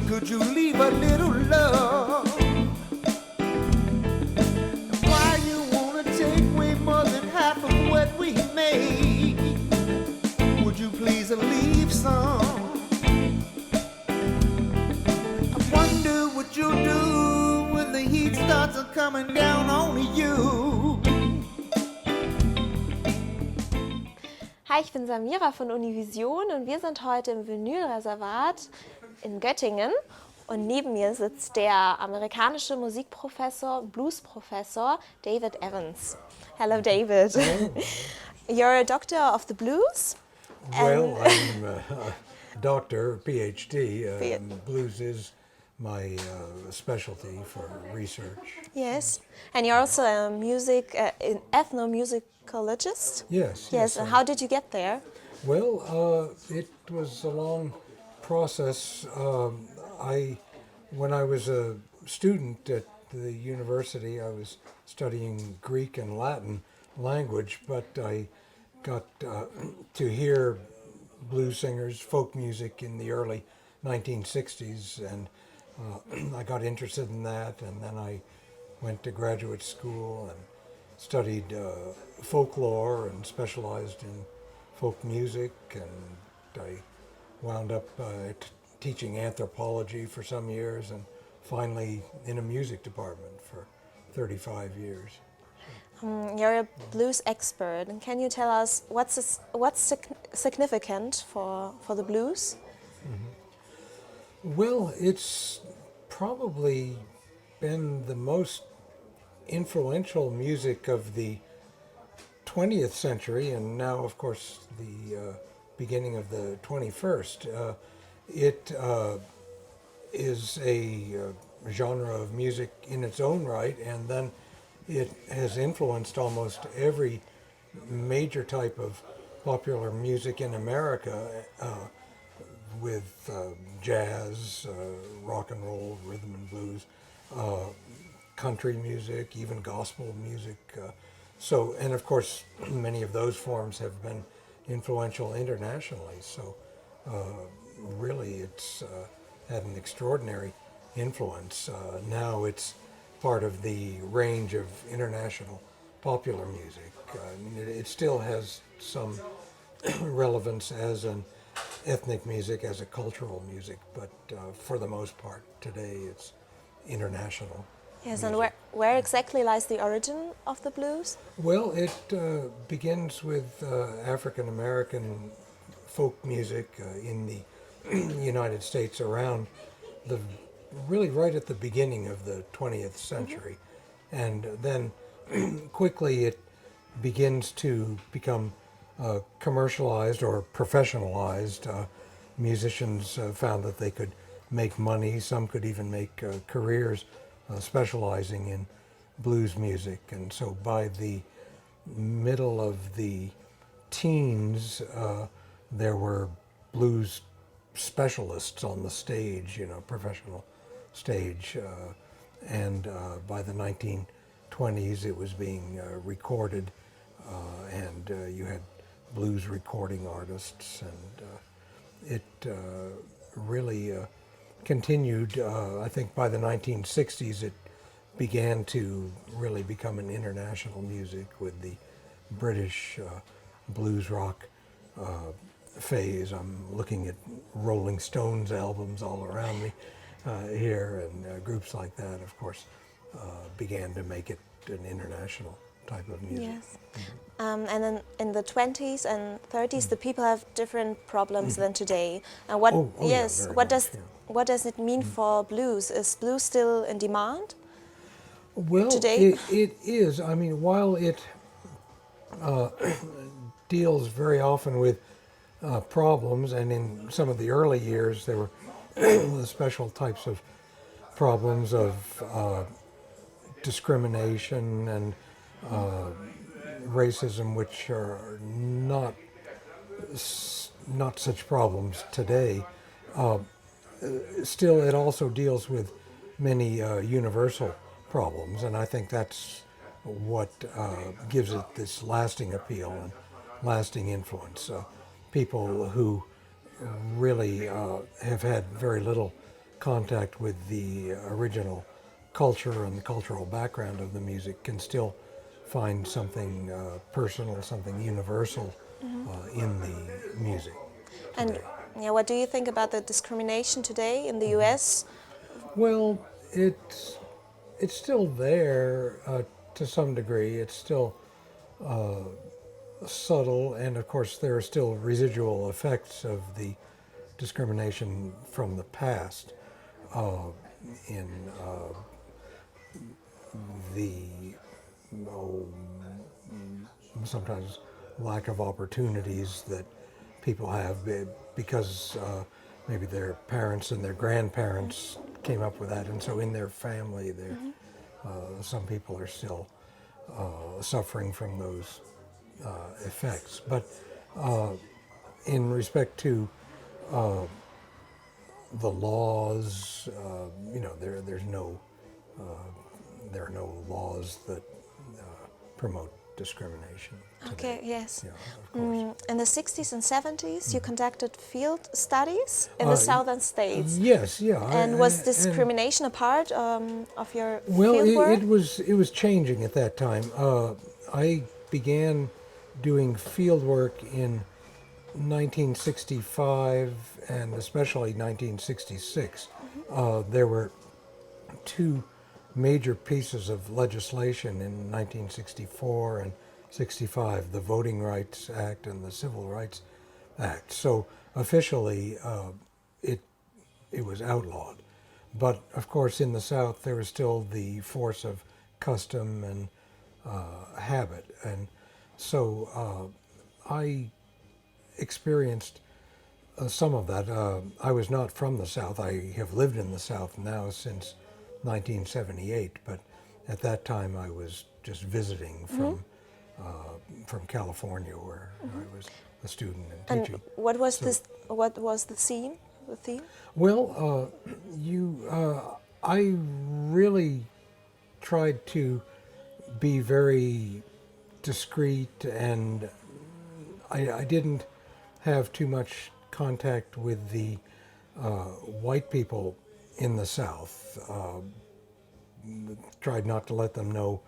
Could you leave a little love? Why you wanna take way more than half of what we made? Would you please leave some? I wonder what you'll do when the heat starts coming down on you. Hi, ich bin Samira von Univision und wir sind heute im Vinyl-Reservat in Göttingen und neben mir sitzt der amerikanische Musikprofessor, Bluesprofessor David Evans. Hello, David. Hello. You're a doctor of the blues? Well, I'm a doctor, PhD. Blues is my specialty for research. Yes, and you're also a an ethnomusicologist? Yes. Yes, and how did you get there? Well, it was a long process. When I was a student at the university, I was studying Greek and Latin language, but I got to hear blues singers, folk music in the early 1960s, and I got interested in that, and then I went to graduate school and studied folklore and specialized in folk music, and I wound up teaching anthropology for some years, and finally in a music department for 35 years. You're a blues expert, and can you tell us what's significant for the blues? Mm-hmm. Well, it's probably been the most influential music of the 20th century, and now, of course, the beginning of the 21st. It is a genre of music in its own right, and then it has influenced almost every major type of popular music in America, with jazz, rock and roll, rhythm and blues, country music, even gospel music. And of course, many of those forms have been influential internationally. So really it's had an extraordinary influence. Now it's part of the range of international popular music. It still has some relevance as an ethnic music, as a cultural music, but for the most part today it's international. Yes, music. and where exactly lies the origin of the blues? Well, it begins with African American folk music in the United States around really right at the beginning of the 20th century. And then quickly it begins to become commercialized or professionalized. Musicians found that they could make money. Some could even make careers specializing in blues music. And so by the middle of the teens, there were blues specialists on the stage, professional stage. And by the 1920s, it was being recorded, and you had blues recording artists, and it really continued. I think by the 1960s, it began to really become an international music with the British blues rock phase. I'm looking at Rolling Stones albums all around me here, and groups like that, of course, began to make it an international type of music. Yes. And then in the 20s and 30s, the people have different problems than today. And what? Yes. What does it mean for blues? Is blues still in demand? Well, today? It is. I mean, while it deals very often with problems, and in some of the early years there were special types of problems of discrimination and racism, which are not such problems today, still it also deals with many universal problems, and I think that's what gives it this lasting appeal and lasting influence. People who really have had very little contact with the original culture and the cultural background of the music can still find something personal, something universal in the music today. And what do you think about the discrimination today in the U.S.? Well, it's still there to some degree. It's still subtle, and of course there are still residual effects of the discrimination from the past in the sometimes lack of opportunities that people have because maybe their parents and their grandparents came up with that, and so in their family, some people are still suffering from those effects. But in respect to the laws, there are no laws that promote discrimination today. Okay, yes. Yeah, of course. In the 60s and 70s, you conducted field studies in the southern states. Yes, yeah. And was discrimination a part of your well, field work? it was changing at that time. I began doing field work in 1965 and especially 1966. There were two major pieces of legislation in 1964 and 65, the Voting Rights Act and the Civil Rights Act. So officially it was outlawed. But of course in the South there was still the force of custom and habit. And so I experienced some of that. I was not from the South. I have lived in the South now since 1978, but at that time I was just visiting from California, where I was a student and teaching. And what was What was the theme? Well, I really tried to be very discreet, and I didn't have too much contact with the white people in the South. Tried not to let them know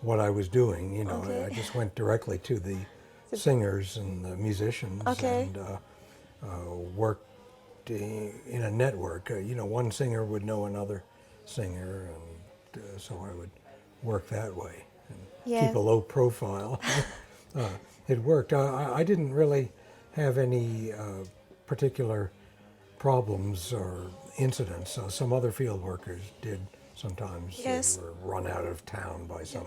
what I was doing. You know, Okay. I just went directly to the singers and the musicians and worked in a network. One singer would know another singer, and so I would work that way and keep a low profile. It worked. I didn't really have any particular problems or incidents. Some other field workers did sometimes. Yes. They were run out of town by some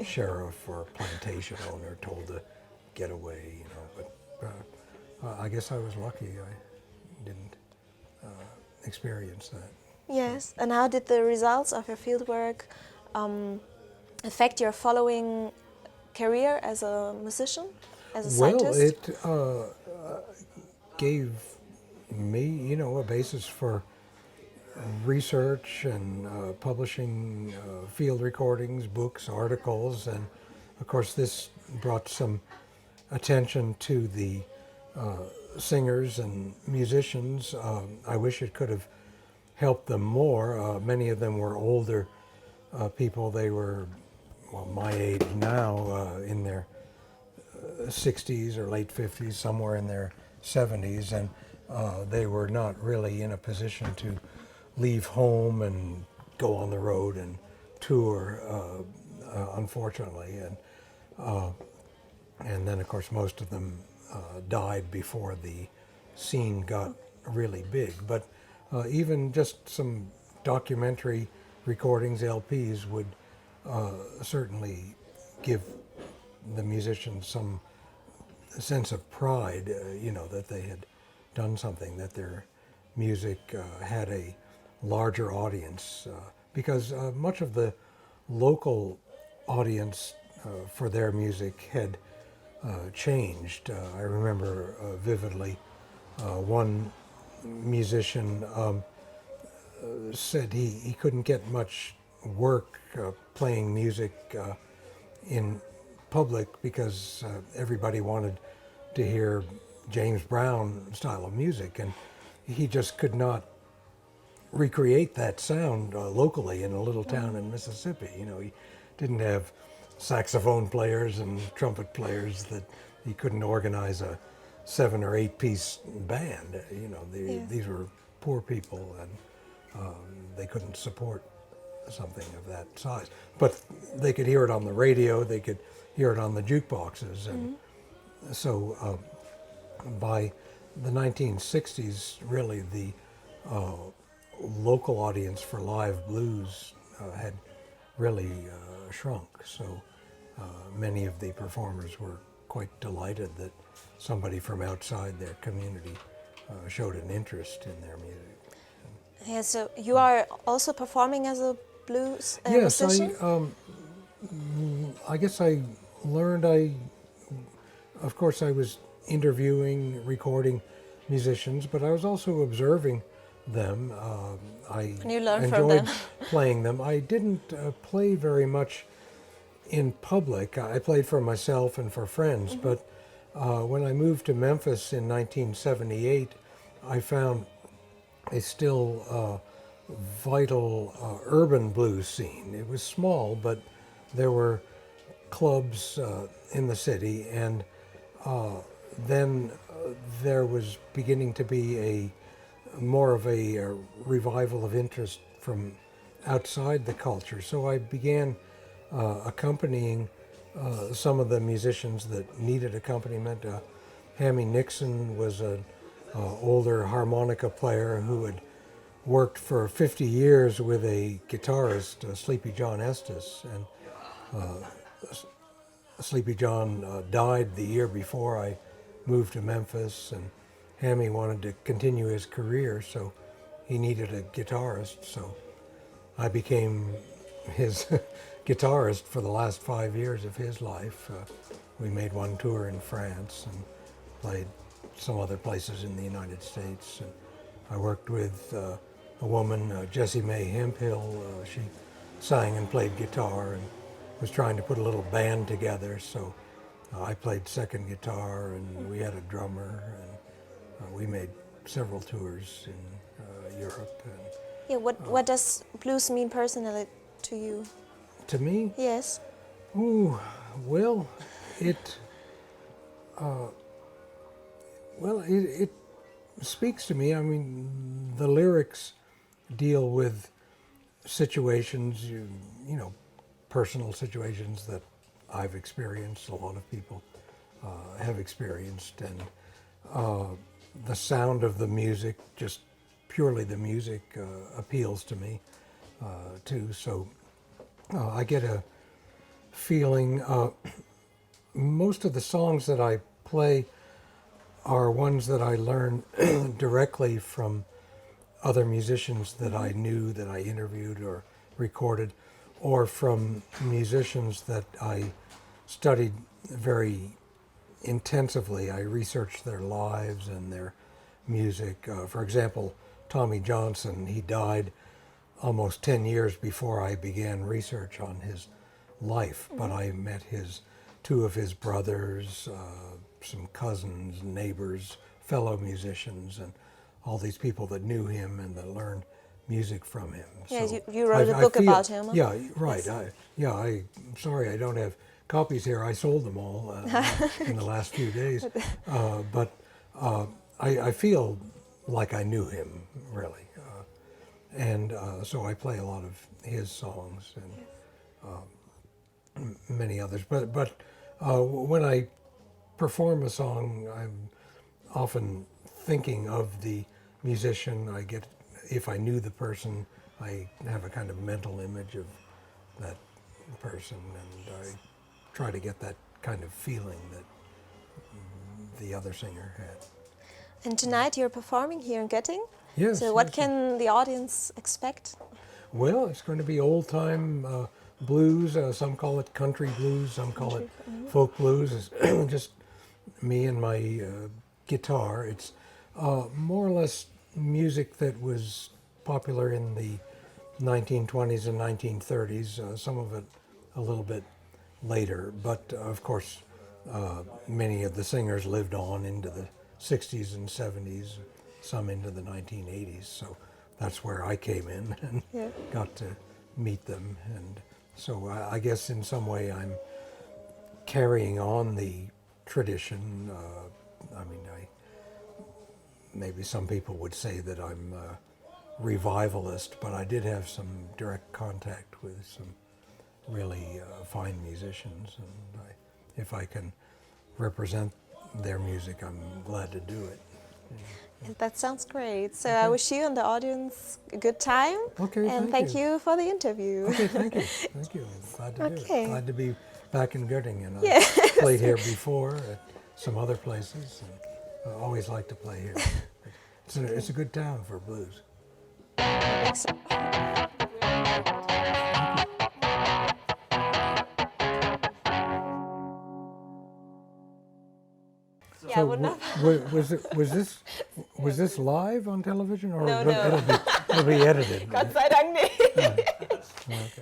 sheriff or plantation owner, told to get away, But I guess I was lucky. I didn't experience that. Yes. And how did the results of your fieldwork affect your following career as a musician, as a scientist? Well, it gave me, a basis for research and publishing field recordings, books, articles, and of course this brought some attention to the singers and musicians. I wish it could have helped them more. Many of them were older people. They were, my age now, in their 60s or late 50s, somewhere in their 70s, and they were not really in a position to leave home and go on the road and tour, unfortunately. And then, of course, most of them died before the scene got really big. But even just some documentary recordings, LPs, would certainly give the musicians some sense of pride, that they had done something, that their music had a larger audience, because much of the local audience for their music had changed. I remember vividly one musician said he couldn't get much work playing music in public because everybody wanted to hear James Brown style of music, and he just could not recreate that sound locally in a little town in Mississippi. You know, he didn't have saxophone players and trumpet players that he couldn't organize a 7 or 8 piece band. You know, these were poor people, and they couldn't support something of that size. But they could hear it on the radio, they could hear it on the jukeboxes, and so by the 1960s, really the local audience for live blues had really shrunk. So many of the performers were quite delighted that somebody from outside their community showed an interest in their music. Yeah, so you are also performing as a blues Yes, musician? I guess I learned, of course I was interviewing, recording musicians, but I was also observing them. And you learn from enjoyed them. playing them. I didn't play very much in public. I played for myself and for friends, but when I moved to Memphis in 1978, I found a still vital urban blues scene. It was small, but there were clubs in the city, and then there was beginning to be more of a revival of interest from outside the culture. So I began accompanying some of the musicians that needed accompaniment. Hammy Nixon was an older harmonica player who had worked for 50 years with a guitarist, Sleepy John Estes, and Sleepy John died the year before I moved to Memphis, and Hammy wanted to continue his career, so he needed a guitarist, so I became his guitarist for the last 5 years of his life. We made one tour in France and played some other places in the United States. And I worked with a woman, Jessie Mae Hemphill. She sang and played guitar and was trying to put a little band together, so I played second guitar, and we had a drummer, and we made several tours in Europe. And, Yeah, what does blues mean personally to you? to me, Yes. ooh, well, it speaks to me. I mean, the lyrics deal with situations, you know, personal situations that I've experienced, a lot of people have experienced, and the sound of the music, just purely the music, appeals to me too. So I get a feeling, most of the songs that I play are ones that I learned directly from other musicians that I knew, that I interviewed or recorded, or from musicians that I studied very intensively. I researched their lives and their music. For example, Tommy Johnson, he died almost 10 years before I began research on his life, but I met two of his brothers, some cousins, neighbors, fellow musicians, and all these people that knew him and that learned music from him. Yes, So you wrote a book about him. Yeah, right. Yes. I'm sorry I don't have copies here. I sold them all in the last few days. But I feel like I knew him, really. And so I play a lot of his songs and many others. But when I perform a song, I'm often thinking of the musician. If I knew the person, I have a kind of mental image of that person, and I try to get that kind of feeling that the other singer had. And tonight you're performing here in Göttingen? Yes. So what yes. can the audience expect? Well, it's going to be old-time blues. Some call it country blues. Some call it folk blues. It's just me and my guitar. It's more or less music that was popular in the 1920s and 1930s. Some of it a little bit later, but of course, many of the singers lived on into the 60s and 70s, some into the 1980s. So that's where I came in and got to meet them. And so I guess in some way I'm carrying on the tradition. Maybe some people would say that I'm a revivalist, but I did have some direct contact with some really fine musicians, and if I can represent their music, I'm glad to do it. And that sounds great. So I wish you and the audience a good time. Okay, and thank you for the interview. Okay, thank you. Thank you. I'm glad to do it. Glad to be back in Göttingen. Yeah. I've played here before at some other places, and I always like to play here. It's a good town for blues. Excellent. So was this live on television, or No, it'll be edited? Gott sei Dank nicht. Okay.